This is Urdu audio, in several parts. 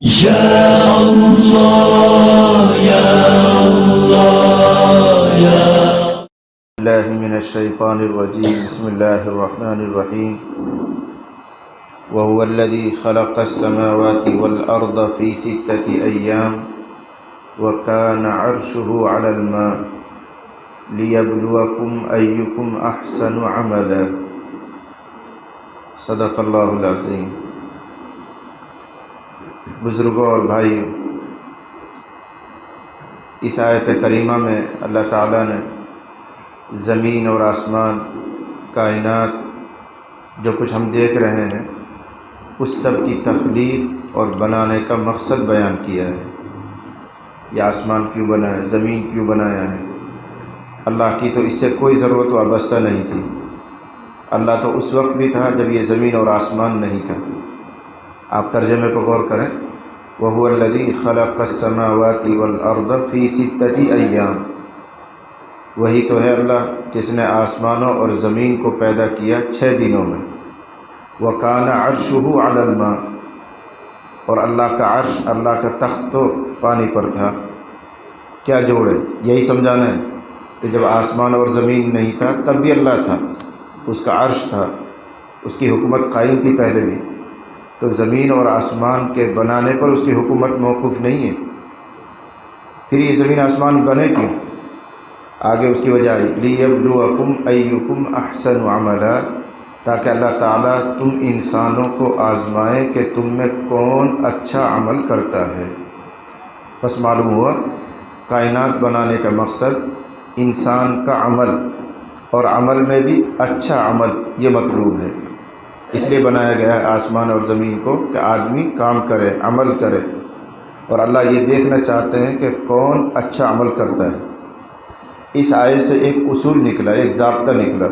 يا الله يا الله يا الله من الشيطان الرجيم. بسم الله الرحمن الرحيم. وهو الذي خلق السماوات والأرض في 6 أيام وكان عرشه على الماء ليبلوكم أيكم أحسن عملا. صدق اللہ العظیم. بزرگوں اور بھائیوں، اس آیت کریمہ میں اللہ تعالیٰ نے زمین اور آسمان، کائنات، جو کچھ ہم دیکھ رہے ہیں، اس سب کی تخلیق اور بنانے کا مقصد بیان کیا ہے. یہ آسمان کیوں بنا ہے، زمین کیوں بنایا ہے. اللہ کی تو اس سے کوئی ضرورت وابستہ نہیں تھی. اللہ تو اس وقت بھی تھا جب یہ زمین اور آسمان نہیں تھا. آپ ترجمے پر غور کریں. وَهُوَ الَّذِي خَلَقَ السَّمَاوَاتِ وَالْأَرْضَ فِي 6 أَيَّامٍ. وہی تو ہے اللہ جس نے آسمانوں اور زمین کو پیدا کیا 6 دنوں میں. وَكَانَ عَرْشُهُ عَلَى الْمَاءِ. اور اللہ کا عرش، اللہ کا تخت تو پانی پر تھا. کیا جوڑے؟ یہی سمجھانا ہے کہ جب آسمان اور زمین نہیں تھا تب بھی اللہ تھا، اس کا عرش تھا، اس کی حکومت قائم تھی پہلے بھی. تو زمین اور آسمان کے بنانے پر اس کی حکومت موقوف نہیں ہے. پھر یہ زمین آسمان بنے کیوں؟ آگے اس کی وجہ ہے لِيَبْلُوَكُمْ أَيُّكُمْ أَحْسَنُ عَمَلًا، تاکہ اللہ تعالیٰ تم انسانوں کو آزمائے کہ تم میں کون اچھا عمل کرتا ہے. بس معلوم ہوا کائنات بنانے کا مقصد انسان کا عمل، اور عمل میں بھی اچھا عمل یہ مطلوب ہے. اس لیے بنایا گیا ہے آسمان اور زمین کو کہ آدمی کام کرے، عمل کرے. اور اللہ یہ دیکھنا چاہتے ہیں کہ کون اچھا عمل کرتا ہے. اس آیت سے ایک اصول نکلا، ایک ضابطہ نکلا.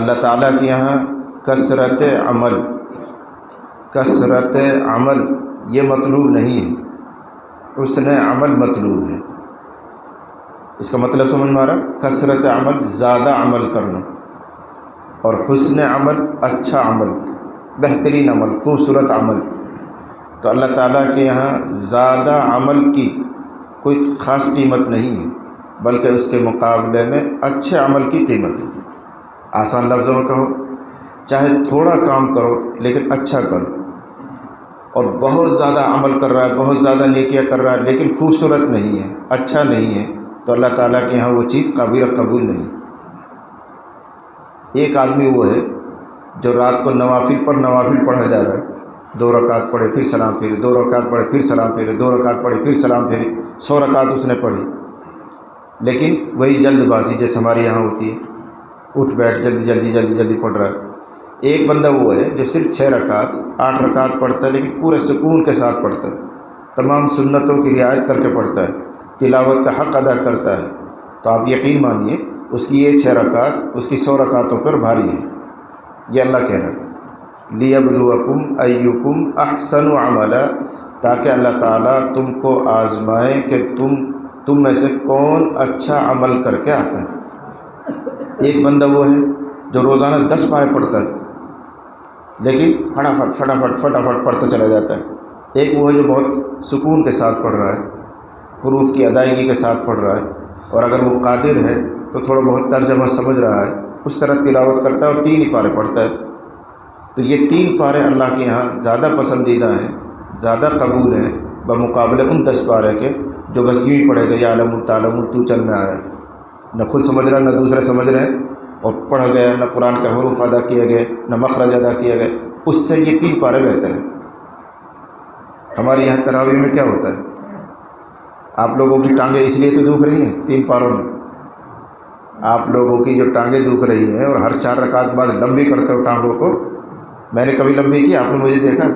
اللہ تعالیٰ کے یہاں کثرت عمل یہ مطلوب نہیں ہے، حسن عمل مطلوب ہے. اس کا مطلب سمجھ میں آ رہا؟ کثرت عمل، زیادہ عمل کرنا، اور حسن عمل، اچھا عمل، بہترین عمل، خوبصورت عمل. تو اللہ تعالیٰ کے یہاں زیادہ عمل کی کوئی خاص قیمت نہیں ہے، بلکہ اس کے مقابلے میں اچھے عمل کی قیمت ہے. آسان لفظوں میں کہو، چاہے تھوڑا کام کرو لیکن اچھا کرو. اور بہت زیادہ عمل کر رہا ہے، بہت زیادہ نیکیاں کر رہا ہے لیکن خوبصورت نہیں ہے، اچھا نہیں ہے، تو اللہ تعالیٰ کے یہاں وہ چیز قابل قبول نہیں. ایک آدمی وہ ہے جو رات کو نوافل پر نوافل پڑھا جا رہا ہے. 2 رکعت پڑھے پھر سلام پھیرے، 2 رکعت پڑھے پھر سلام پھیرے، 2 رکعت پڑھے پھر سلام پھیرے، 100 رکعت اس نے پڑھی. لیکن وہی جلد بازی جیسے ہمارے یہاں ہوتی ہے، اٹھ بیٹھ جلدی پڑھ رہا ہے. ایک بندہ وہ ہے جو صرف 6 رکعت 8 رکعت پڑھتا ہے لیکن پورے سکون کے ساتھ پڑھتا ہے، تمام سنتوں کی رعایت کر کے پڑھتا ہے، تلاوت کا حق ادا کرتا ہے. تو آپ یقین مانیے اس کی یہ 6 رکعت اس کی 100 رکعتوں پر بھاری ہے. یہ اللہ کہہ رہا ہے لِيَبْلُوَكُمْ أَيُّكُمْ أَحْسَنُ عَمَلًا، تاکہ اللہ تعالیٰ تم کو آزمائے کہ تم میں سے کون اچھا عمل کر کے آتا ہے. ایک بندہ وہ ہے جو روزانہ 10 پارے پڑھتا ہے لیکن فٹافٹ پڑھتا چلا جاتا ہے. ایک وہ ہے جو بہت سکون کے ساتھ پڑھ رہا ہے، حروف کی ادائیگی کے ساتھ پڑھ رہا ہے، اور اگر وہ قادر ہے تو تھوڑا بہت ترجمہ سمجھ رہا ہے، اس طرح تلاوت کرتا ہے اور 3 ہی پارے پڑھتا ہے. تو یہ 3 پارے اللہ کے یہاں زیادہ پسندیدہ ہیں، زیادہ قبول ہیں بمقابلے ان 10 پارے کے جو بس یوں ہی پڑھے گا یا علم تعلم تو چل میں آیا، نہ خود سمجھ رہا نہ دوسرے سمجھ رہے ہیں، اور پڑھ گیا نہ قرآن کا حروف ادا کیے گئے نہ مخرج ادا کیے گئے. اس سے یہ 3 پارے بہتر ہیں. ہمارے یہاں تراویح میں کیا ہوتا ہے؟ آپ لوگوں کی ٹانگیں اس لیے تو دکھ رہی ہیں 3 پاروں میں. آپ لوگوں کی جو ٹانگیں دکھ رہی ہیں اور ہر 4 رکعت بعد لمبی کرتے ہو ٹانگوں کو. میں نے کبھی لمبی کی؟ آپ نے مجھے دیکھا؟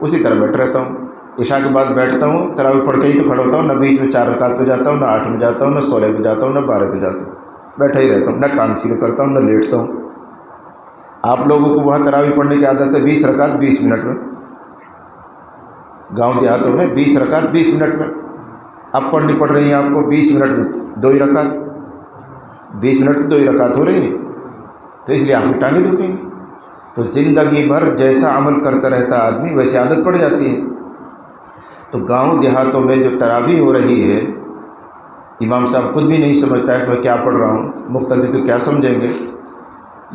اسی طرح بیٹھ رہتا ہوں. عشاء کے بعد بیٹھتا ہوں، تراویح پڑھ کے ہی تو کھڑا ہوتا ہوں، نہ بیچ میں 4 رکعت پہ جاتا ہوں، نہ 8 میں جاتا ہوں، نہ 16 پہ جاتا ہوں، نہ 12 پہ جاتا ہوں. بیٹھا ہی رہتا ہوں، نہ ٹانگ سیدھے کرتا ہوں نہ لیٹتا ہوں. آپ لوگوں کو وہاں تراویح پڑھنے کی عادت ہے 20 رکعت 20 منٹ میں. گاؤں دیہاتوں میں 20 رکعت 20 منٹ میں. اب پڑھنی پڑ رہی ہیں آپ کو 20 منٹ میں 2 ہی رکعت، 20 منٹ میں 2 ہی رکعت ہو رہی ہیں. تو اس لیے آپ کی ٹانگیں دکھیں گی. تو زندگی بھر جیسا عمل کرتا رہتا آدمی ویسے عادت پڑ جاتی ہے۔ تو گاؤں دیہاتوں میں جو تراویح ہو رہی ہے، امام صاحب خود بھی نہیں سمجھتا ہے کہ میں کیا پڑھ رہا ہوں، مقتدی تو کیا سمجھیں گے۔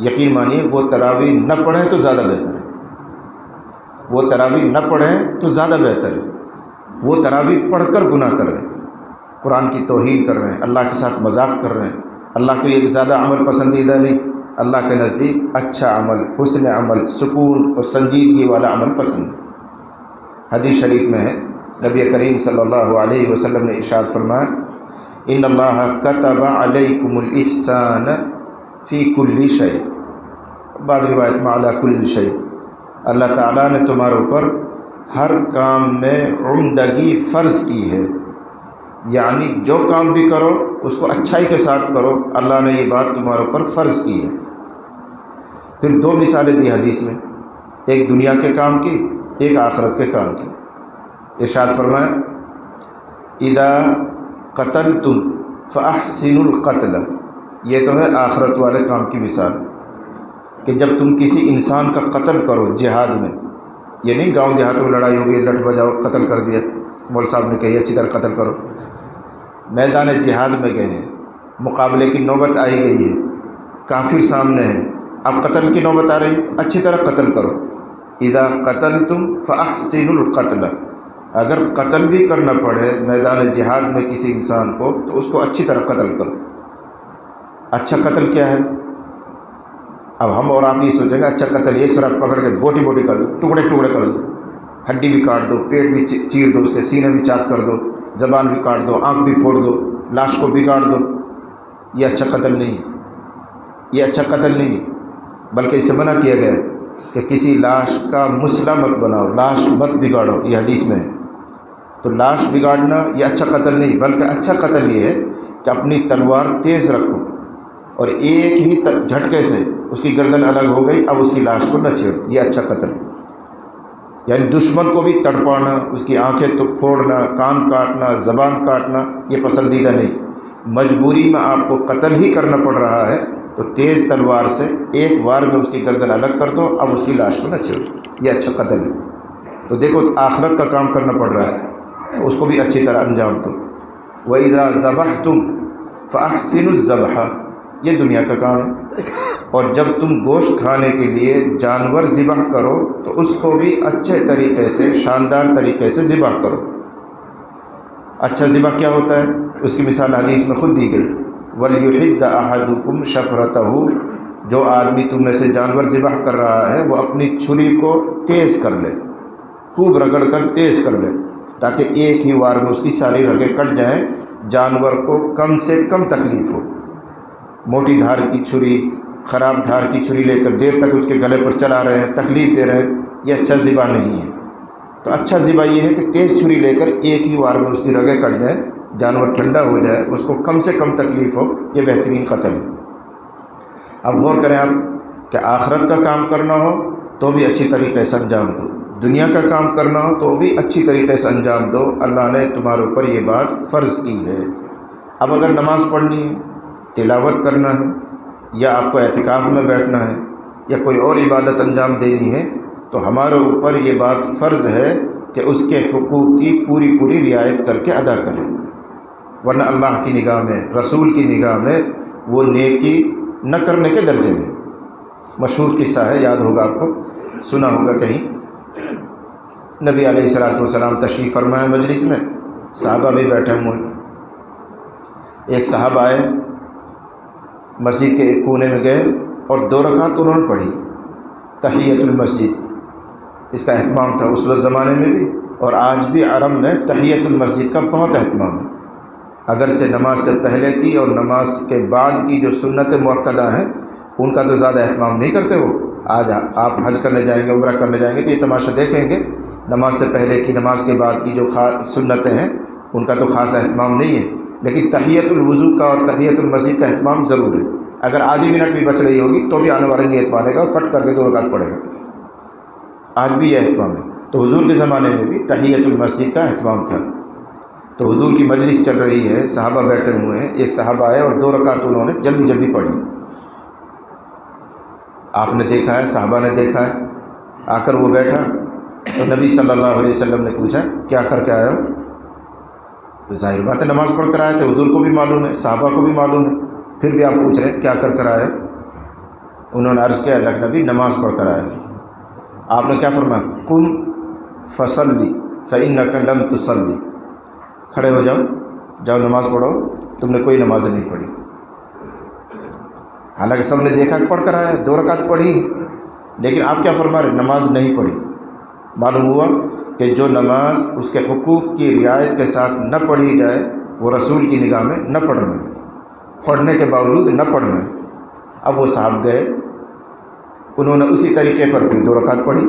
یقین مانیے وہ تراویح نہ پڑھیں تو زیادہ بہتر ہے، وہ تراویح نہ پڑھیں تو زیادہ بہتر ہے۔ وہ تراویح پڑھ کر گناہ کر رہے ہیں، قرآن کی توہین کر رہے ہیں، اللہ کے ساتھ مذاق کر رہے ہیں۔ اللہ کو یہ زیادہ عمل پسندیدہ نہیں، اللہ کے نزدیک اچھا عمل، حسن عمل، سکون اور سنجیدگی والا عمل پسند ہے۔ حدیث شریف میں ہے، نبی کریم صلی اللہ علیہ وسلم نے ارشاد فرمایا، ان اللہ کتب علیکم الاحسان فی کل شیء، بعض روایت میں علی کل شیء، اللہ تعالیٰ نے تمہارے اوپر ہر کام میں عمدگی فرض کی ہے، یعنی جو کام بھی کرو اس کو اچھائی کے ساتھ کرو، اللہ نے یہ بات تمہارے اوپر فرض کی ہے۔ پھر دو مثالیں دی حدیث میں، ایک دنیا کے کام کی، ایک آخرت کے کام کی۔ ارشاد فرمایا، اذا قتلتم فاحسنوا القتل، یہ تو ہے آخرت والے کام کی مثال، کہ جب تم کسی انسان کا قتل کرو جہاد میں، یہ نہیں گاؤں دیہاتوں میں لڑائی ہوگی لٹ بجاؤ قتل کر دیا، مول صاحب نے کہی اچھی طرح قتل کرو، میدان جہاد میں گئے ہیں، مقابلے کی نوبت آئی گئی ہے، کافر سامنے ہے، اب قتل کی نوبت آ رہی، اچھی طرح قتل کرو۔ اذا قتلتم فاحسنوا القتل، اگر قتل بھی کرنا پڑے میدان جہاد میں کسی انسان کو تو اس کو اچھی طرح قتل کرو۔ اچھا قتل کیا ہے؟ اب ہم اور آپ یہ سوچیں گے اچھا قتل یہ سرخ پکڑ کے بوٹی بوٹی کر دو، ٹکڑے ٹکڑے کر دو، ہڈی بھی کاٹ دو، پیٹ بھی چیر دو، اس کے سینے بھی چاک کر دو، زبان بھی کاٹ دو، آنکھ بھی پھوڑ دو، لاش کو بگاڑ دو، یہ اچھا قتل نہیں، یہ اچھا قتل نہیں، بلکہ اس سے منع کیا گیا ہے کہ کسی لاش کا مسئلہ مت بناؤ، لاش مت بگاڑو، یہ حدیث میں ہے۔ تو لاش بگاڑنا یہ اچھا قتل نہیں، بلکہ اچھا قتل یہ ہے کہ اپنی تلوار تیز رکھو اور ایک ہی جھٹکے سے اس کی گردن الگ ہو گئی، اب اس کی لاش کو نہ چھیڑو، یہ اچھا قتل ہے۔ یعنی دشمن کو بھی تڑپانا، اس کی آنکھیں تو پھوڑنا، کان کاٹنا، زبان کاٹنا یہ پسندیدہ نہیں۔ مجبوری میں آپ کو قتل ہی کرنا پڑ رہا ہے تو تیز تلوار سے ایک وار میں اس کی گردن الگ کر دو، اب اس کی لاش کو نہ چھیڑو، یہ اچھا قتل ہے۔ تو دیکھو آخرت کا کام کرنا پڑ رہا ہے تو اس کو بھی اچھی طرح انجام دو۔ وَإِذَا ذَبَحْتُمْ فَأَحْسِنُوا الذَّبْحَ، یہ دنیا کا کام ہے۔ اور جب تم گوشت کھانے کے لیے جانور ذبح کرو تو اس کو بھی اچھے طریقے سے، شاندار طریقے سے ذبح کرو۔ اچھا ذبح کیا ہوتا ہے؟ اس کی مثال حدیث میں خود دی گئی، وَلْيُحِدَّ أَحَدُكُمْ شَفْرَتَهُ، جو آدمی تم میں سے جانور ذبح کر رہا ہے وہ اپنی چھری کو تیز کر لے، خوب رگڑ کر تیز کر لے، تاکہ ایک ہی وار میں اس کی ساری رگیں کٹ جائیں، جانور کو کم سے کم تکلیف ہو۔ موٹی دھار کی چھری، خراب دھار کی چھری لے کر دیر تک اس کے گلے پر چلا رہے ہیں، تکلیف دے رہے ہیں، یہ اچھا ذبح نہیں ہے۔ تو اچھا ذبح یہ ہے کہ تیز چھری لے کر ایک ہی وار میں اس کی رگیں کٹ جائیں، جانور ٹھنڈا ہو جائے، اس کو کم سے کم تکلیف ہو، یہ بہترین قتل ہے۔ اب غور کریں آپ کہ آخرت کا کام کرنا ہو تو بھی اچھی طریقے سے انجام دو، دنیا کا کام کرنا ہو تو بھی اچھی طریقے سے انجام دو، اللہ نے تمہارے اوپر یہ بات فرض کی ہے۔ اب اگر نماز پڑھنی ہے، تلاوت کرنا ہے، یا آپ کو اعتکاف میں بیٹھنا ہے، یا کوئی اور عبادت انجام دینی ہے تو ہمارے اوپر یہ بات فرض ہے کہ اس کے حقوق کی پوری پوری رعایت کر کے ادا کریں، ورنہ اللہ کی نگاہ میں، رسول کی نگاہ میں وہ نیکی نہ کرنے کے درجے میں۔ مشہور قصہ ہے، یاد ہوگا آپ کو، سنا ہوگا کہیں، نبی علیہ الصلوۃ والسلام تشریف فرمائے مجلس میں، صحابہ بھی بیٹھے ہوئے، ایک صحابہ آئے، مسجد کے ایک کونے میں گئے اور 2 رکعت انہوں نے پڑھی، تحیۃ المسجد، اس کا اہتمام تھا اس وقت زمانے میں بھی، اور آج بھی عرب میں تحیۃ المسجد کا بہت اہتمام ہے۔ اگرچہ نماز سے پہلے کی اور نماز کے بعد کی جو سنت مؤکدہ ہیں ان کا تو زیادہ اہتمام نہیں کرتے وہ۔ آج آپ حج کرنے جائیں گے، عمرہ کرنے جائیں گے تو یہ تماشا دیکھیں گے، نماز سے پہلے کی، نماز کے بعد کی جو سنتیں ہیں ان کا تو خاص اہتمام نہیں ہے، لیکن تحیۃ الوضو کا اور تحیۃ المسجد کا اہتمام ضرور ہے۔ اگر آدھی منٹ بھی بچ رہی ہوگی تو بھی آنے والا نیت مانے گا اور پھٹ کر کے 2 رکعت پڑھے گا، آج بھی یہ اہتمام ہے۔ تو حضور کے زمانے میں بھی تحیۃ المسجد کا اہتمام تھا۔ تو حضور کی مجلس چل رہی ہے، صحابہ بیٹھے ہوئے ہیں، ایک صحابہ آئے اور 2 رکعت انہوں نے جلدی جلدی پڑھی۔ آپ نے دیکھا ہے، صحابہ نے دیکھا ہے۔ آ کر وہ بیٹھا تو نبی صلی اللہ علیہ وسلم نے پوچھا کیا کر کے آئے ہو؟ تو ظاہر بات ہے نماز پڑھ کر آئے تھے، حضور کو بھی معلوم ہے، صحابہ کو بھی معلوم ہے، پھر بھی آپ پوچھ رہے ہیں کیا کر آئے ہو؟ انہوں نے عرض کیا اللہ کے نبی نماز پڑھ کر آئے ہیں۔ آپ نے کیا فرمایا؟ قم فصلی فإنک لم تصلی، کھڑے ہو جاؤ، جاؤ نماز پڑھو، تم نے کوئی نماز نہیں پڑھی۔ حالانکہ سب نے دیکھا کہ پڑھ کر آیا، 2 رکعت پڑھی، لیکن آپ کیا فرما رہے؟ نماز نہیں پڑھی۔ معلوم ہوا کہ جو نماز اس کے حقوق کی رعایت کے ساتھ نہ پڑھی جائے وہ رسول کی نگاہ میں نہ پڑھنا ہے، پڑھنے کے باوجود نہ پڑھنا ہے۔ اب وہ صاحب گئے، انہوں نے اسی طریقے پر بھی 2 رکعت پڑھی،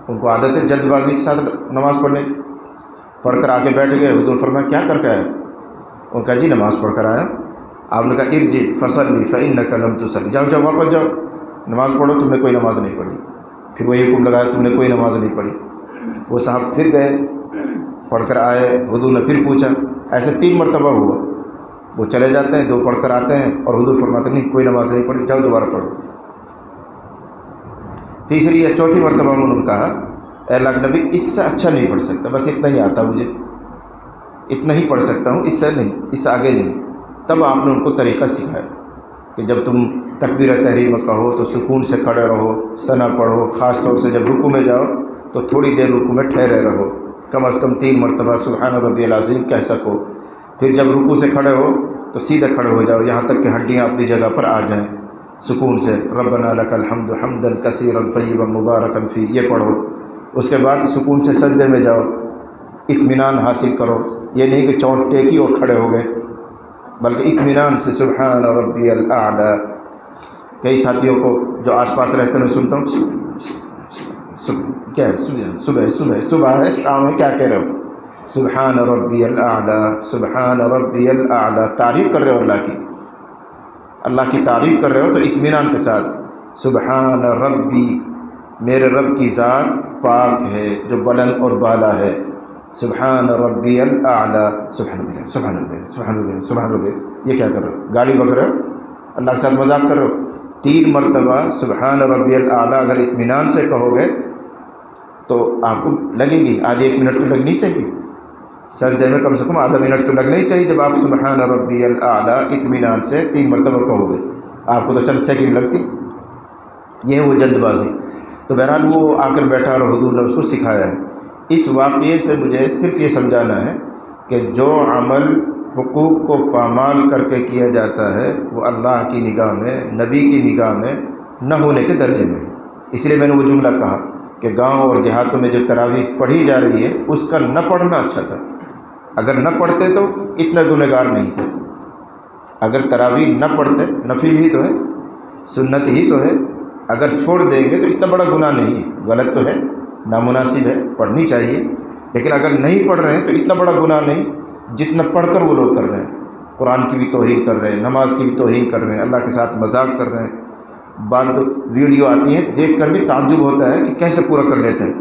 ان کو عادت ہے جلد بازی کے ساتھ نماز پڑھنے کی، پڑھ کر آ کے بیٹھ گئے۔ حضور فرمایا کیا کر کے آئے؟ ان کا جی نماز پڑھ کر آیا۔ آپ نے کہا ارجع فصلی فإنک لم تصلی، جاؤ جاؤ واپس جاؤ، نماز پڑھو، تم نے کوئی نماز نہیں پڑھی۔ پھر وہی حکم لگایا تم نے کوئی نماز نہیں پڑھی۔ وہ صاحب پھر گئے، پڑھ کر آئے، حضور نے پھر پوچھا، ایسے 3 مرتبہ ہوا۔ وہ چلے جاتے ہیں، 2 پڑھ کر آتے ہیں اور حضور فرماتے نہیں کوئی نماز نہیں پڑھی، جاؤ دوبارہ پڑھو۔ تیسری یا چوتھی مرتبہ میں انہوں نے کہا اے اللہ کے نبی اس سے اچھا نہیں پڑھ سکتا، بس اتنا ہی آتا مجھے، اتنا ہی پڑھ سکتا ہوں، اس سے نہیں، اس سے آگے نہیں۔ تب آپ نے ان کو طریقہ سکھایا کہ جب تم تکبیر تحریمہ کہو تو سکون سے کھڑے رہو، ثنا پڑھو، خاص طور سے جب رکوع میں جاؤ تو تھوڑی دیر رکوع میں ٹھہرے رہو، کم از کم 3 مرتبہ سبحان ربی العظیم کہہ سکو۔ پھر جب رکوع سے کھڑے ہو تو سیدھے کھڑے ہو جاؤ یہاں تک کہ ہڈیاں اپنی جگہ پر آ جائیں، سکون سے ربنا لک الحمد حمدا کثیرا طیبا مبارکا فی، یہ پڑھو۔ اس کے بعد سکون سے سجدے میں جاؤ، اطمینان حاصل کرو، یہ نہیں کہ چونٹ ٹیکی اور کھڑے ہو گئے، بلکہ اطمینان سے سبحان ربی الاعلی۔ کئی ساتھیوں کو جو آس پاس رہتے ہیں میں سنتا ہوں کیا ہے صبح ہے شام ہے، کیا کہہ رہے ہو؟ سبحان ربی الاعلی، سبحان ربی الاعلی، تعریف کر رہے ہو اللہ کی تعریف کر رہے ہو تو اطمینان کے ساتھ سبحان ربی، میرے رب کی ذات پاک ہے جو بلند اور بالا ہے، سبحان ربی الاعلی، سبحان اللہ سبحان اللہ سبحان اللہ سبحان اللہ۔ یہ کیا کر رہے ہو؟ گالی بک رہے ہو؟ اللہ کے ساتھ مذاق کر رہے ہو؟ 3 مرتبہ سبحان ربی الاعلی اگر اطمینان سے کہو گے تو آپ کو لگے گی آدھی 1 منٹ تو لگنی چاہیے، سجدے میں کم سے کم آدھا منٹ تو لگنا ہی چاہیے جب آپ سبحان ربی الاعلی اطمینان سے 3 مرتبہ کہو گے، آپ کو تو چند سیکنڈ لگتی۔ یہ ہے وہ جلد بازی۔ تو بہرحال وہ آ کر بیٹھا اور حضور نے اس کو سکھایا ہے۔ اس واقعے سے مجھے صرف یہ سمجھانا ہے کہ جو عمل حقوق کو پامال کر کے کیا جاتا ہے وہ اللہ کی نگاہ میں، نبی کی نگاہ میں نہ ہونے کے درجے میں۔ اس لیے میں نے وہ جملہ کہا کہ گاؤں اور دیہاتوں میں جو تراویح پڑھی جا رہی ہے اس کا نہ پڑھنا اچھا تھا، اگر نہ پڑھتے تو اتنا گنہگار نہیں تھے۔ اگر تراویح نہ پڑھتے، نفل ہی تو ہے، سنت ہی تو ہے، اگر چھوڑ دیں گے تو اتنا بڑا گناہ نہیں ہے، غلط تو ہے، نامناسب ہے، پڑھنی چاہیے، لیکن اگر نہیں پڑھ رہے ہیں تو اتنا بڑا گناہ نہیں جتنا پڑھ کر وہ لوگ کر رہے ہیں۔ قرآن کی بھی توہین کر رہے ہیں، نماز کی بھی توہین کر رہے ہیں، اللہ کے ساتھ مذاق کر رہے ہیں۔ بعض ویڈیو آتی ہیں دیکھ کر بھی تعجب ہوتا ہے کہ کیسے پورا کر لیتے ہیں۔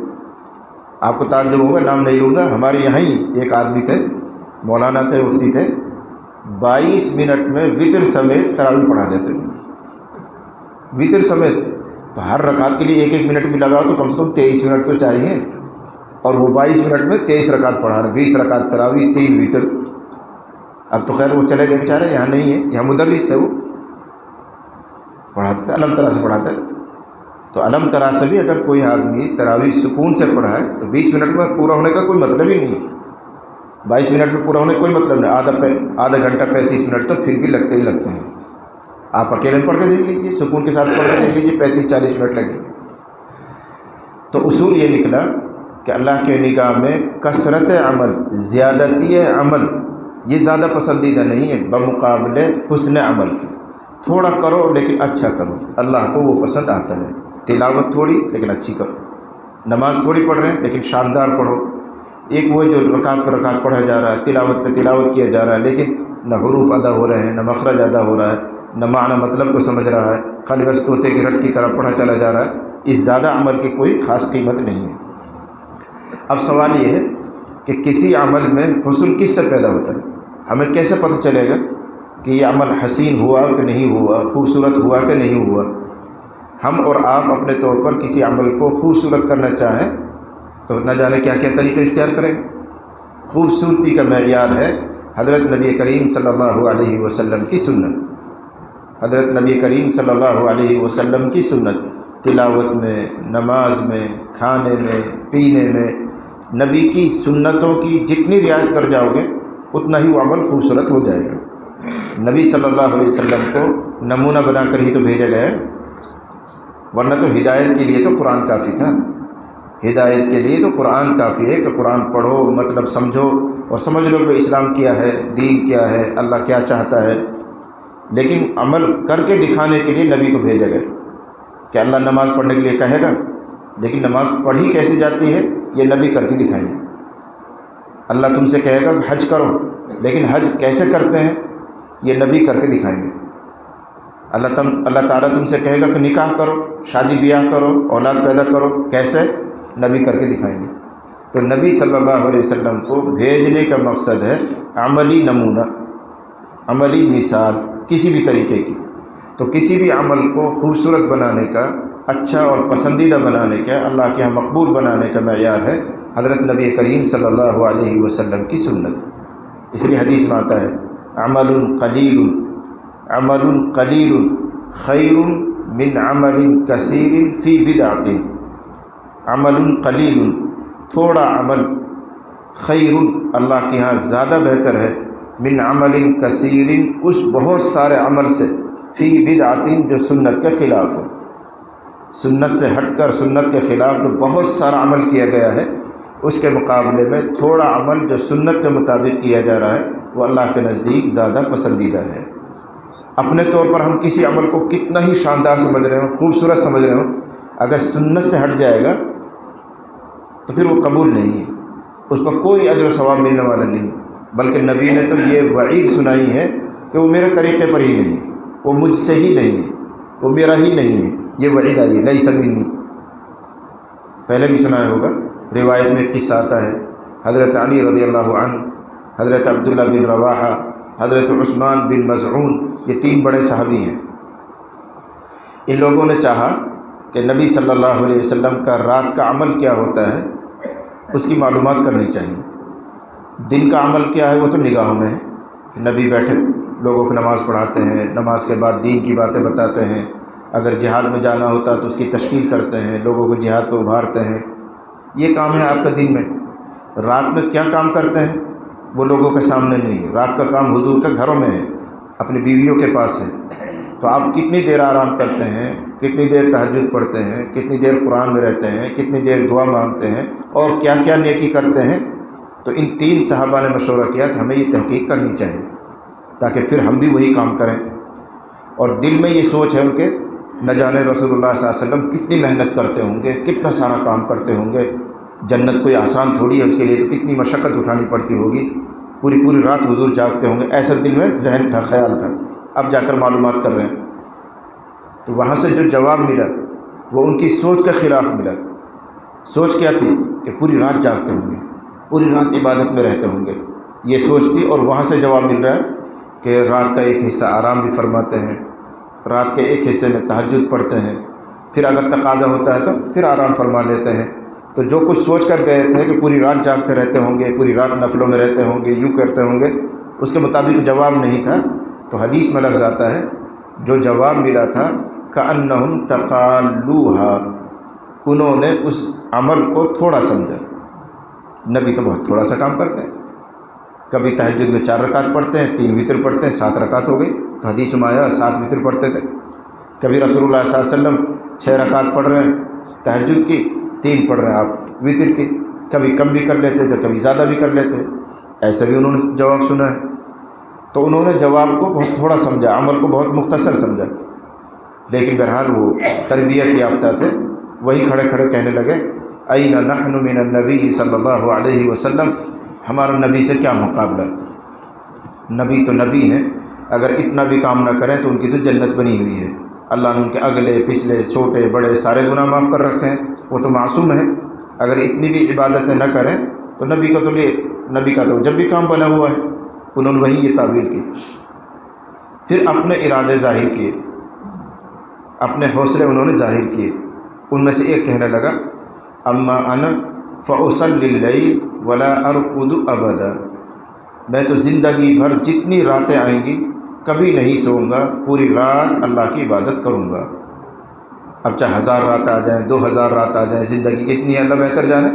آپ کو تعجب ہوگا، نام نہیں لوں گا، ہمارے یہاں ہی ایک آدمی تھے، مولانا تھے، مفتی تھے، 22 منٹ میں وتر سمیت تراویح پڑھا دیتے تھے، وتر سمیت۔ تو ہر رکعت کے لیے 1 منٹ بھی لگاؤ تو کم سے کم 23 منٹ تو چاہیے، اور وہ 22 منٹ میں 23 رکعت پڑھا رہے، 20 رکعت تراویح، 3 وتر۔ اب تو خیر وہ چلے گئے بیچارے، یہاں نہیں ہے، یہاں مدرس تھے، وہ پڑھاتے تھے، علم ترا سے پڑھاتے۔ تو علم ترا سے بھی اگر کوئی آدمی تراویح سکون سے پڑھائے تو 20 منٹ میں پورا ہونے کا کوئی مطلب ہی نہیں ہے، 22 منٹ میں پورا ہونے کا کوئی مطلب نہیں، آدھا گھنٹہ 35 منٹ تو پھر بھی لگتے ہی لگتے ہیں۔ آپ اکیلے پڑھ کے دیکھ لیجیے، سکون کے ساتھ پڑھ کے دیکھ لیجیے، 35-40 منٹ لگیں گے۔ تو اصول یہ نکلا کہ اللہ کے نگاہ میں کثرت عمل، زیادتی عمل یہ زیادہ پسندیدہ نہیں ہے بمقابلے حسن عمل کے۔ تھوڑا کرو لیکن اچھا کرو، اللہ کو وہ پسند آتا ہے۔ تلاوت تھوڑی لیکن اچھی کرو، نماز تھوڑی پڑھ رہے ہیں لیکن شاندار پڑھو۔ ایک وہ جو رکعت پر رکعت پڑھا جا رہا ہے، تلاوت پہ تلاوت کیا جا رہا ہے، لیکن نہ حروف ادا ہو رہے ہیں، نہ مخرج ادا ہو رہا ہے، نہ معنی مطلب کو سمجھ رہا ہے، خالی بس طوطے کی رٹ کی طرح پڑھا چلا جا رہا ہے، اس زیادہ عمل کی کوئی خاص قیمت نہیں ہے۔ اب سوال یہ ہے کہ کسی عمل میں حسن کس سے پیدا ہوتا ہے؟ ہمیں کیسے پتہ چلے گا کہ یہ عمل حسین ہوا کہ نہیں ہوا، خوبصورت ہوا کہ نہیں ہوا؟ ہم اور آپ اپنے طور پر کسی عمل کو خوبصورت کرنا چاہیں تو نہ جانے کیا کیا طریقے اختیار کریں. خوبصورتی کا معیار ہے حضرت نبی کریم صلی اللہ علیہ وسلم کی سنت. حضرت نبی کریم صلی اللہ علیہ وسلم کی سنت تلاوت میں، نماز میں، کھانے میں، پینے میں، نبی کی سنتوں کی جتنی رعایت کر جاؤ گے اتنا ہی وہ عمل خوبصورت ہو جائے گا. نبی صلی اللہ علیہ وسلم کو نمونہ بنا کر ہی تو بھیجا گیا ہے، ورنہ تو ہدایت کے لیے تو قرآن کافی تھا. ہدایت کے لیے تو قرآن کافی ہے کہ قرآن پڑھو، مطلب سمجھو اور سمجھ لو کہ اسلام کیا ہے، دین کیا ہے، اللہ کیا چاہتا ہے. لیکن عمل کر کے دکھانے کے لیے نبی کو بھیجا گیا کہ اللہ نماز پڑھنے کے لیے کہے گا، لیکن نماز پڑھی کیسے جاتی ہے یہ نبی کر کے دکھائیں گے. اللہ تم سے کہے گا کہ حج کرو، لیکن حج کیسے کرتے ہیں یہ نبی کر کے دکھائیں گے. اللہ تعالیٰ تم سے کہے گا کہ نکاح کرو، شادی بیاہ کرو، اولاد پیدا کرو، کیسے؟ نبی کر کے دکھائیں گے. تو نبی صلی اللہ علیہ وسلم کو بھیجنے کا مقصد ہے عملی نمونہ، عملی مثال کسی بھی طریقے کی. تو کسی بھی عمل کو خوبصورت بنانے کا، اچھا اور پسندیدہ بنانے کا، اللہ کے یہاں مقبول بنانے کا معیار ہے حضرت نبی کریم صلی اللہ علیہ وسلم کی سنت. اس لیے حدیث میں آتا ہے عمل قلیل خیر من عمل کثیر فی بدعۃ. عمل قلیل، تھوڑا عمل، خیر اللہ کے ہاں زیادہ بہتر ہے، من عمل کثیر اس بہت سارے عمل سے، فی بدعۃ جو سنت کے خلاف ہو. سنت سے ہٹ کر سنت کے خلاف جو بہت سارا عمل کیا گیا ہے اس کے مقابلے میں تھوڑا عمل جو سنت کے مطابق کیا جا رہا ہے وہ اللہ کے نزدیک زیادہ پسندیدہ ہے. اپنے طور پر ہم کسی عمل کو کتنا ہی شاندار سمجھ رہے ہوں، خوبصورت سمجھ رہے ہوں، اگر سنت سے ہٹ جائے گا تو پھر وہ قبول نہیں ہے، اس پر کوئی اجر و ثواب ملنے والا نہیں. بلکہ نبی نے تو یہ وعید سنائی ہے کہ وہ میرے طریقے پر ہی نہیں، وہ مجھ سے ہی نہیں ہے، وہ میرا ہی نہیں ہے. یہ وعید آئی ہے، لیس منی. پہلے بھی سنا ہوگا، روایت میں ایک قصہ آتا ہے، حضرت علی رضی اللہ عنہ، حضرت عبداللہ بن رواحہ، حضرت عثمان بن مظعون، یہ تین بڑے صحابی ہیں. ان لوگوں نے چاہا کہ نبی صلی اللہ علیہ وسلم کا رات کا عمل کیا ہوتا ہے اس کی معلومات کرنی چاہیے. دن کا عمل کیا ہے وہ تو نگاہوں میں ہے، نبی بیٹھے لوگوں کو نماز پڑھاتے ہیں، نماز کے بعد دین کی باتیں بتاتے ہیں، اگر جہاد میں جانا ہوتا ہے تو اس کی تشکیل کرتے ہیں، لوگوں کو جہاد پہ ابھارتے ہیں. یہ کام ہے آپ کا دن میں. رات میں کیا کام کرتے ہیں وہ لوگوں کے سامنے نہیں ہے. رات کا کام حضور کے گھروں میں ہے، اپنی بیویوں کے پاس ہے. تو آپ کتنی دیر آرام کرتے ہیں، کتنی دیر تہجد پڑھتے ہیں، کتنی دیر قرآن میں رہتے ہیں، کتنی دیر دعا مانگتے ہیں اور کیا کیا نیکی کرتے ہیں. تو ان تین صحابہ نے مشورہ کیا کہ ہمیں یہ تحقیق کرنی چاہیے تاکہ پھر ہم بھی وہی کام کریں. اور دل میں یہ سوچ ہے ان کے، نہ جانے رسول اللہ صلی اللہ علیہ وسلم کتنی محنت کرتے ہوں گے، کتنا سارا کام کرتے ہوں گے. جنت کوئی آسان تھوڑی ہے، اس کے لیے تو کتنی مشقت اٹھانی پڑتی ہوگی. پوری پوری رات حضور جاگتے ہوں گے، ایسا دل میں ذہن تھا، خیال تھا. اب جا کر معلومات کر رہے ہیں تو وہاں سے جو جواب ملا وہ ان کی سوچ کے خلاف ملا. سوچ کیا تھی کہ پوری رات جاگتے ہوں گے، پوری رات عبادت میں رہتے ہوں گے، یہ سوچ تھی. اور وہاں سے جواب مل رہا ہے کہ رات کا ایک حصہ آرام بھی فرماتے ہیں، رات کے ایک حصے میں تہجد پڑھتے ہیں، پھر اگر تقاضا ہوتا ہے تو پھر آرام فرما لیتے ہیں. تو جو کچھ سوچ کر گئے تھے کہ پوری رات جاگتے رہتے ہوں گے، پوری رات نفلوں میں رہتے ہوں گے، یوں کرتے ہوں گے، اس کے مطابق جواب نہیں تھا. تو حدیث میں لفظ آتا ہے جو جواب ملا تھا کأنہم تقالوہا، انہوں نے اس عمل کو تھوڑا سمجھا. نبی تو بہت تھوڑا سا کام کرتے ہیں، کبھی تہجد میں 4 رکعت پڑھتے ہیں، 3 وتر پڑھتے ہیں، 7 رکعت ہو گئی. تو حدیث میں آیا 7 وتر پڑھتے تھے. کبھی رسول اللہ صلی اللہ علیہ وسلم 6 رکعت پڑھ رہے ہیں تہجد کی، 3 پڑھ رہے ہیں آپ وتر کی. کبھی کم بھی کر لیتے تھے، کبھی زیادہ بھی کر لیتے. ایسے بھی انہوں نے جواب سنا ہے. تو انہوں نے جواب کو بہت تھوڑا سمجھا، عمل کو بہت مختصر سمجھا. لیکن بہرحال وہ تربیت یافتہ تھے، وہی کھڑے کھڑے کہنے لگے این نحن من النبی صلی اللہ علیہ وسلم، ہمارا نبی سے کیا مقابلہ. نبی تو نبی ہیں، اگر اتنا بھی کام نہ کریں تو ان کی تو جنت بنی ہوئی ہے. اللہ نے ان کے اگلے پچھلے چھوٹے بڑے سارے گناہ معاف کر رکھے ہیں، وہ تو معصوم ہیں. اگر اتنی بھی عبادتیں نہ کریں تو نبی کا تو جب بھی کام بنا ہوا ہے. انہوں نے وہی یہ تعبیر کی. پھر اپنے ارادے ظاہر کیے. اپنے حوصلے انہوں نے ظاہر کیے۔ ان میں سے ایک کہنے لگا اما انا فاصلی اللیل ولا ارقد ابدا، میں تو زندگی بھر جتنی راتیں آئیں گی کبھی نہیں سوؤں گا، پوری رات اللہ کی عبادت کروں گا۔ اب چاہے 1000 رات آ جائیں، 2000 رات آ جائیں، زندگی کتنی ہے اللہ بہتر جانے۔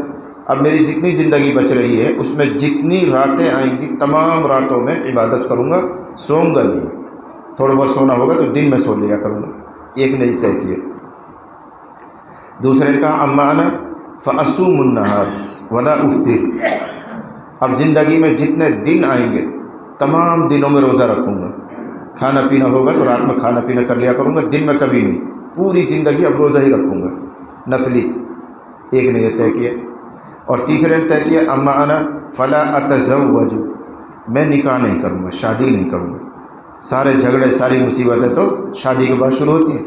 اب میری جتنی زندگی بچ رہی ہے اس میں جتنی راتیں آئیں گی تمام راتوں میں عبادت کروں گا، سوؤں گا نہیں۔ تھوڑا بہت سونا ہوگا تو دن میں سو لیا کروں گا۔ ایک نے طے کیا۔ دوسرے نے کہا اما انا فاصوم النہار ولا افطر، اب زندگی میں جتنے دن آئیں گے تمام دنوں میں روزہ رکھوں گا، کھانا پینا ہوگا تو رات میں کھانا پینا کر لیا کروں گا، دن میں کبھی نہیں، پوری زندگی اب روزہ ہی رکھوں گا نفلی۔ ایک نے یہ طے کیا۔ اور تیسرے نے طے کیا اما انا فلا اتزوج، میں نکاح نہیں کروں گا، شادی نہیں کروں گا۔ سارے جھگڑے ساری مصیبتیں تو شادی کے بعد شروع ہوتی ہیں۔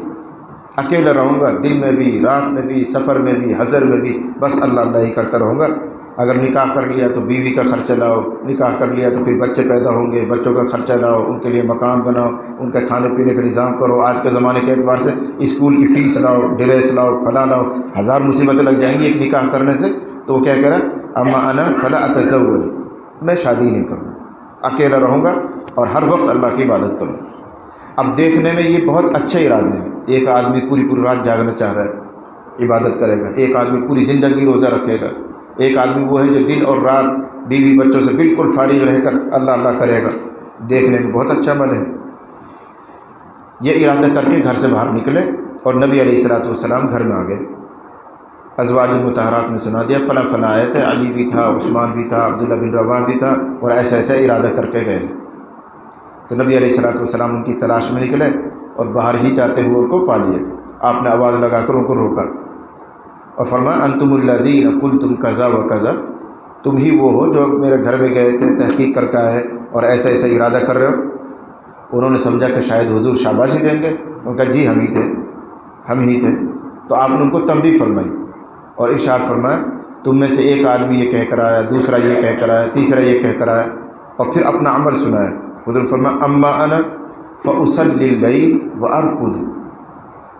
اکیلا رہوں گا، دن میں بھی رات میں بھی سفر میں بھی حضر میں بھی، بس اللہ اللہ ہی کرتا رہوں گا۔ اگر نکاح کر لیا تو بیوی کا خرچہ لاؤ، نکاح کر لیا تو پھر بچے پیدا ہوں گے، بچوں کا خرچہ لاؤ، ان کے لیے مکان بناؤ، ان کے کھانے پینے کا نظام کرو، آج کے زمانے کے اعتبار سے اسکول کی فیس لاؤ، ڈریس لاؤ، فلاں لاؤ، 1000 مصیبتیں لگ جائیں گی ایک نکاح کرنے سے۔ تو وہ کیا کہہ رہا اما انا فلا اتزوج، میں شادی نہیں کروں، اکیلا رہوں گا اور ہر وقت اللہ کی عبادت کروں۔ اب دیکھنے میں یہ بہت اچھے ارادے ہیں۔ ایک آدمی پوری رات جاگنا چاہ رہا ہے، عبادت کرے گا، ایک آدمی پوری زندگی روزہ رکھے گا، ایک آدمی وہ ہے جو دن اور رات بیوی بچوں سے بالکل فارغ رہ کر اللہ اللہ کرے گا۔ دیکھنے میں بہت اچھا عمل ہے۔ یہ ارادہ کر کے گھر سے باہر نکلے اور نبی علیہ الصلوۃ والسلام گھر میں آ گئے۔ ازواج المطہرات نے سنا دیا فلاں فلاں آئے تھے، علی بھی تھا، عثمان بھی تھا، عبداللہ بن رواحہ بھی تھا، اور ایسا ایسا ارادہ کر کے گئے۔ تو نبی علیہ الصلوۃ والسلام ان کی تلاش میں نکلے اور باہر ہی جاتے ہوئے ان کو پا لیے۔ آپ نے آواز لگا کر ان کو روکا اور فرمایا انتم الذین قلتم کذا و کذا، تم ہی وہ ہو جو میرے گھر میں گئے تھے، تحقیق کر کے آئے اور ایسا ایسا ارادہ کر رہے ہو۔ انہوں نے سمجھا کہ شاید حضور شاباشی دیں گے، ان کا جی ہم ہی تھے۔ تو آپ نے ان کو تنبیہ فرمائی اور ارشاد فرمایا تم میں سے ایک آدمی یہ کہہ کر آیا، دوسرا یہ کہہ کر آیا، تیسرا یہ کہہ کر آیا، اور پھر اپنا عمل سنایا۔ حضور فرمایا اما انا فاصلی اللیل وارقد،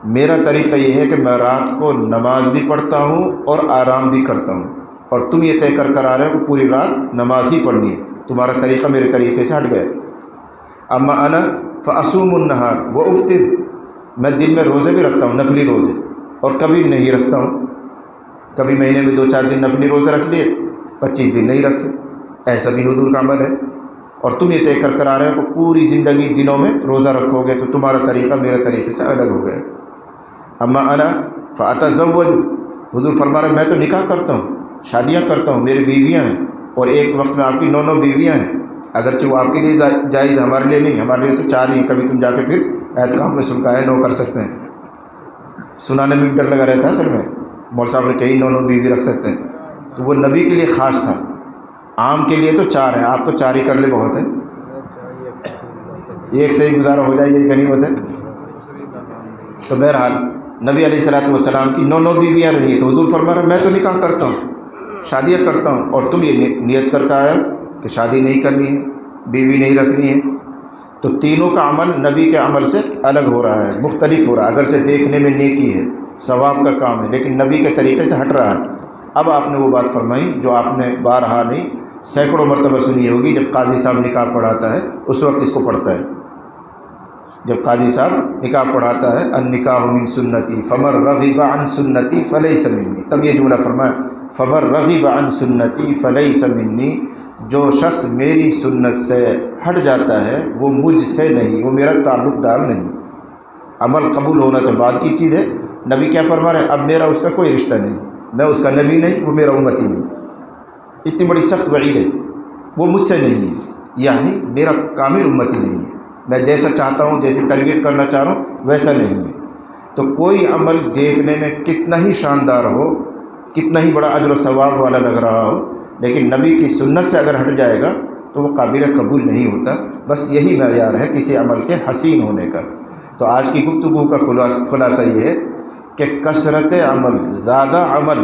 میرا طریقہ یہ ہے کہ میں رات کو نماز بھی پڑھتا ہوں اور آرام بھی کرتا ہوں، اور تم یہ طے کر آ رہے ہو کہ پوری رات نماز ہی پڑھنی ہے، تمہارا طریقہ میرے طریقے سے ہٹ گیا۔ اما انا فاصوم النہار وافطر، میں دن میں روزے بھی رکھتا ہوں، نفلی روزے، اور کبھی نہیں رکھتا ہوں، کبھی مہینے میں 2-4 دن نفلی روزے رکھ لیے، 25 دن نہیں رکھے، ایسا بھی حضور کا عمل ہے۔ اور تم یہ طے کر آ رہے ہو کہ پوری زندگی دنوں میں روزہ رکھو گے، تو تمہارا طریقہ میرے طریقے سے الگ ہو گیا۔ اما انا فاتزوج، حضور فرما رہے میں تو نکاح کرتا ہوں، شادیاں کرتا ہوں، میری بیویاں ہیں، اور ایک وقت میں آپ کی 9 بیویاں ہیں، اگرچہ وہ آپ کے لیے جائز، ہمارے لیے نہیں، ہمارے لیے تو 4 ہی، کبھی تم جا کے پھر اعتکاف میں سلکائے 9 کر سکتے ہیں۔ سنانے میں ڈر لگا رہتا ہے اصل میں، مول صاحب نے کہی 9 بیوی رکھ سکتے ہیں، تو وہ نبی کے لیے خاص تھا، عام کے لیے تو 4 ہیں، آپ تو 4 ہی کر لے بہت ہے، ایک سے ہی گزارا ہو جائے، یہ غنیمت ہے۔ تو بہرحال نبی علیہ الصلوۃ والسلام کی 9 بیویاں رہی ہیں، تو حضور فرما رہے میں تو نکاح کرتا ہوں، شادیاں کرتا ہوں، اور تم یہ نیت کر کے آئے کہ شادی نہیں کرنی ہے، بیوی نہیں رکھنی ہے۔ تو تینوں کا عمل نبی کے عمل سے الگ ہو رہا ہے، مختلف ہو رہا ہے، اگرچہ دیکھنے میں نیکی ہے، ثواب کا کام ہے، لیکن نبی کے طریقے سے ہٹ رہا ہے۔ اب آپ نے وہ بات فرمائی جو آپ نے بارہا نہیں سینکڑوں مرتبہ سنی ہوگی، جب قاضی صاحب نکاح پڑھاتا ہے اس وقت اس کو پڑھتا ہے، جب قاضی صاحب نکاح پڑھاتا ہے النکاح من سنتی فمن رغب عن سنتی فلیس منی، تب یہ جملہ فرمایا فمن رغب عن سنتی فلیس منی، جو شخص میری سنت سے ہٹ جاتا ہے وہ مجھ سے نہیں، وہ میرا تعلق دار نہیں۔ عمل قبول ہونا تو بعد کی چیز ہے، نبی کیا فرما رہے ہیں اب میرا اس کا کوئی رشتہ نہیں، میں اس کا نبی نہیں، وہ میرا امتی نہیں۔ اتنی بڑی سخت وعید ہے، وہ مجھ سے نہیں ہے، یعنی میرا کامل امتی نہیں ہے، میں جیسا چاہتا ہوں، جیسی تربیت کرنا چاہ رہا ہوں ویسا نہیں ہے۔ تو کوئی عمل دیکھنے میں کتنا ہی شاندار ہو، کتنا ہی بڑا اجر و ثواب والا لگ رہا ہو، لیکن نبی کی سنت سے اگر ہٹ جائے گا تو وہ قابل قبول نہیں ہوتا۔ بس یہی معیار ہے کسی عمل کے حسین ہونے کا۔ تو آج کی گفتگو کا خلاصہ یہ ہے کہ کثرت عمل، زیادہ عمل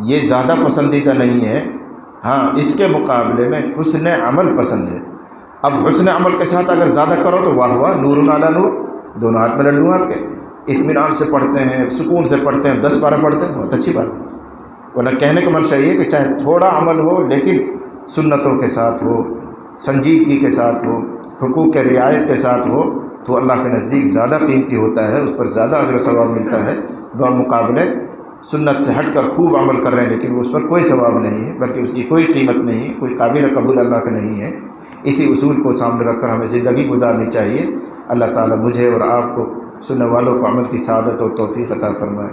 یہ زیادہ پسندیدہ نہیں ہے، ہاں اس کے مقابلے میں حسن عمل پسند ہے۔ اب حسن عمل کے ساتھ اگر زیادہ کرو تو واہ واہ، نور علی نور، دونوں ہاتھ میں لڈو آپ کے، اطمینان سے پڑھتے ہیں، سکون سے پڑھتے ہیں، 10 12 پڑھتے ہیں، بہت اچھی بات ہے۔ ورنہ کہنے کا منشا یہ ہے کہ چاہے تھوڑا عمل ہو لیکن سنتوں کے ساتھ ہو، سنجیدگی کے ساتھ ہو، حقوق کے رعایت کے ساتھ ہو، تو اللہ کے نزدیک زیادہ قیمتی ہوتا ہے، اس پر زیادہ اجر و ثواب ملتا ہے بمقابلے سنت سے ہٹ کر خوب عمل کر رہے ہیں لیکن اس پر کوئی ثواب نہیں ہے، بلکہ اس کی کوئی قیمت نہیں ہے، کوئی قابل قبول اللہ کا نہیں ہے۔ اسی اصول کو سامنے رکھ کر ہمیں زندگی گزارنی چاہیے۔ اللہ تعالیٰ مجھے اور آپ کو سننے والوں کو عمل کی سعادت اور توفیق عطا فرمائے۔